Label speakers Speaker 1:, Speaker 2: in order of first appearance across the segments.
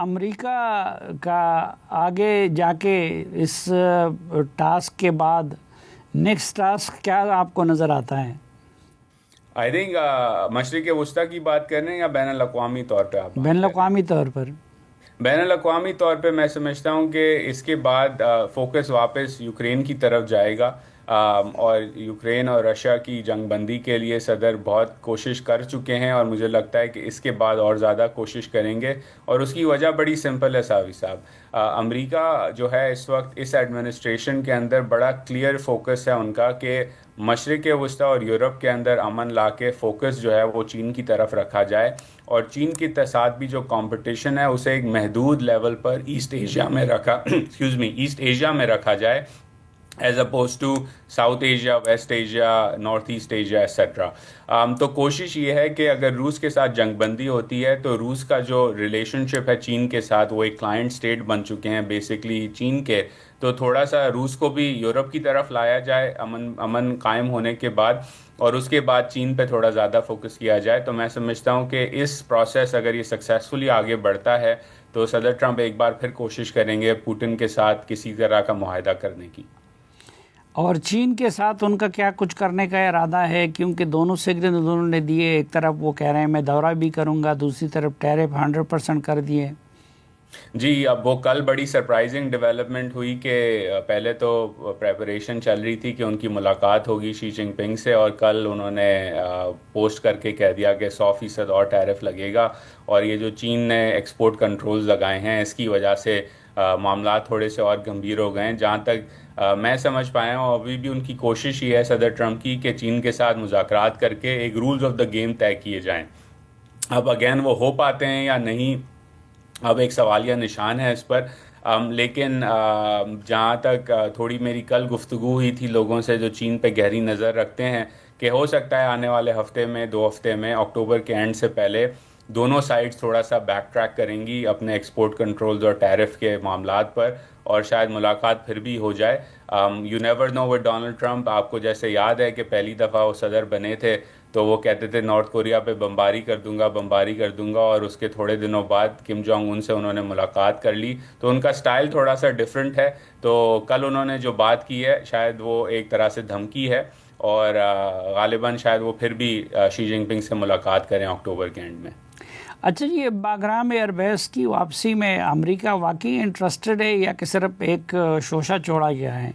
Speaker 1: America का आगे जाके इस टास्क के बाद नेक्स्ट टास्क क्या आपको नज़र आता है?
Speaker 2: आई थिंक मशरिक़ वस्ता की बात कर रहे हैं या बैन अल-अक़वामी तौर पे आप बात
Speaker 1: बैन
Speaker 2: कर रहे हैं?
Speaker 1: अवी तौर पर।
Speaker 2: बैन अल-अक़वामी तौर पे मैं समझता हूँ कि इसके बाद फोकस वापस यूक्रेन की तरफ जाएगा। और यूक्रेन और रशिया की जंगबंदी के लिए सदर बहुत कोशिश कर चुके हैं और मुझे लगता है कि इसके बाद और ज़्यादा कोशिश करेंगे। और उसकी वजह बड़ी सिंपल है सावी साहब। अमेरिका जो है इस वक्त इस एडमिनिस्ट्रेशन के अंदर बड़ा क्लियर फोकस है उनका कि मशरिक़ वस्ता और यूरोप के अंदर अमन ला के फोकस जो है वो चीन की तरफ रखा जाए और चीन के साथ भी जो कंपटीशन है उसे एक महदूद लेवल पर ईस्ट एशिया में रखा ईस्ट एशिया में रखा जाए as oppose to South Asia, West Asia, North East Asia etcetera. तो कोशिश ये है कि अगर रूस के साथ जंगबंदी होती है तो रूस का जो रिलेशनशिप है चीन के साथ, वो एक क्लाइंट स्टेट बन चुके हैं बेसिकली चीन के, तो थोड़ा सा रूस को भी यूरोप की तरफ लाया जाए अमन अमन कायम होने के बाद, और उसके बाद चीन पे थोड़ा ज़्यादा फोकस किया जाए। तो मैं समझता हूँ कि इस प्रोसेस अगर ये सक्सेसफुली आगे बढ़ता है तो सदर ट्रंप एक बार फिर कोशिश करेंगे पुतिन के साथ किसी तरह का मुआहदा करने की।
Speaker 1: और चीन के साथ उनका क्या कुछ करने का इरादा है? क्योंकि दोनों सिग्नल उन्होंने दिए, एक तरफ वो कह रहे हैं मैं दौरा भी करूंगा, दूसरी तरफ टैरिफ 100% कर दिए।
Speaker 2: जी, अब वो कल बड़ी सरप्राइजिंग डेवलपमेंट हुई कि पहले तो प्रेपरेशन चल रही थी कि उनकी मुलाकात होगी शी जिनपिंग से, और कल उन्होंने पोस्ट करके कह दिया कि 100% और टैरिफ लगेगा। और ये जो चीन ने एक्सपोर्ट कंट्रोल्स लगाए हैं इसकी वजह से मामला थोड़े से और गंभीर हो गए हैं। जहाँ तक मैं समझ पाया हूँ अभी भी उनकी कोशिश ये है सदर ट्रंप की कि चीन के साथ मुज़ाकरात करके एक रूल्स ऑफ द गेम तय किए जाएं। अब अगेन वो हो पाते हैं या नहीं, अब एक सवालिया निशान है इस पर। लेकिन जहाँ तक थोड़ी मेरी कल गुफ्तगू हुई थी लोगों से जो चीन पे गहरी नज़र रखते हैं कि हो सकता है आने वाले हफ्ते में, 2 हफ्ते में, अक्टूबर के एंड से पहले दोनों साइड्स थोड़ा सा बैक ट्रैक करेंगी अपने एक्सपोर्ट कंट्रोल्स और टैरिफ के मामलात पर, और शायद मुलाकात फिर भी हो जाए। You never know with Donald Trump. आपको जैसे याद है कि पहली दफ़ा वो सदर बने थे तो वो कहते थे नॉर्थ कोरिया पे बमबारी कर दूंगा, और उसके थोड़े दिनों बाद किम जोंग उन से उन्होंने मुलाकात कर ली। तो उनका स्टाइल थोड़ा सा डिफरेंट है। तो कल उन्होंने जो बात की है शायद वो एक तरह से धमकी है, और गालिबन शायद वो फिर भी शी जिनपिंग से मुलाकात करें अक्टूबर के एंड में।
Speaker 1: अच्छा जी, ये बागराम एयरबेस की वापसी में अमेरिका वाकई इंटरेस्टेड है या कि सिर्फ एक शोशा छोड़ा गया है?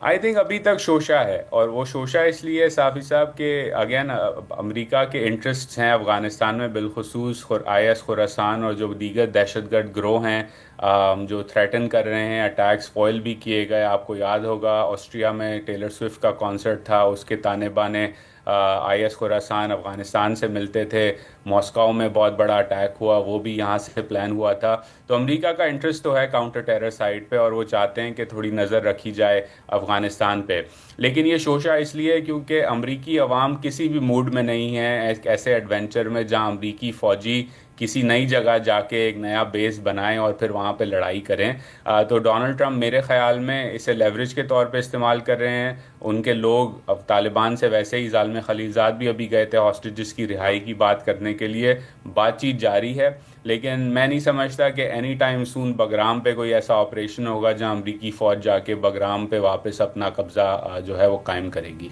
Speaker 2: आई थिंक अभी तक शोशा है, और वो शोशा इसलिए साफ़ी साहब के अगेन अमेरिका के इंटरेस्ट्स हैं अफ़गानिस्तान में, बिलखुसूस IS खुरासान और जो दीगर दहशतगर्द गिरोह हैं जो थ्रेटन कर रहे हैं। अटैक्स फॉइल भी किए गए, आपको याद होगा ऑस्ट्रिया में टेलर स्विफ्ट का कॉन्सर्ट था, उसके ताने बाने IS खुरासान अफ़गानिस्तान से मिलते थे। मॉस्को में बहुत बड़ा अटैक हुआ, वो भी यहाँ से प्लान हुआ था। तो अमेरिका का इंटरेस्ट तो है काउंटर टेरर साइड पे, और वो चाहते हैं कि थोड़ी नज़र रखी जाए अफ़गानिस्तान पे। लेकिन ये शोशा इसलिए है क्योंकि अमरीकी अवाम किसी भी मूड में नहीं है एक ऐसे एडवेंचर में जहाँ अमरीकी फ़ौजी किसी नई जगह जाके एक नया बेस बनाएं और फिर वहाँ पे लड़ाई करें। तो डोनाल्ड ट्रंप मेरे ख़्याल में इसे लेवरेज के तौर पे इस्तेमाल कर रहे हैं। उनके लोग अब तालिबान से वैसे ही ज़ालिम खलीजात भी अभी गए थे हॉस्टेजेस की रिहाई की बात करने के लिए, बातचीत जारी है। लेकिन मैं नहीं समझता कि एनी टाइम सून बगराम पे कोई ऐसा ऑपरेशन होगा जहाँ अमरीकी फ़ौज जाके बगराम पे वापस अपना कब्ज़ा जो है वो कायम करेगी।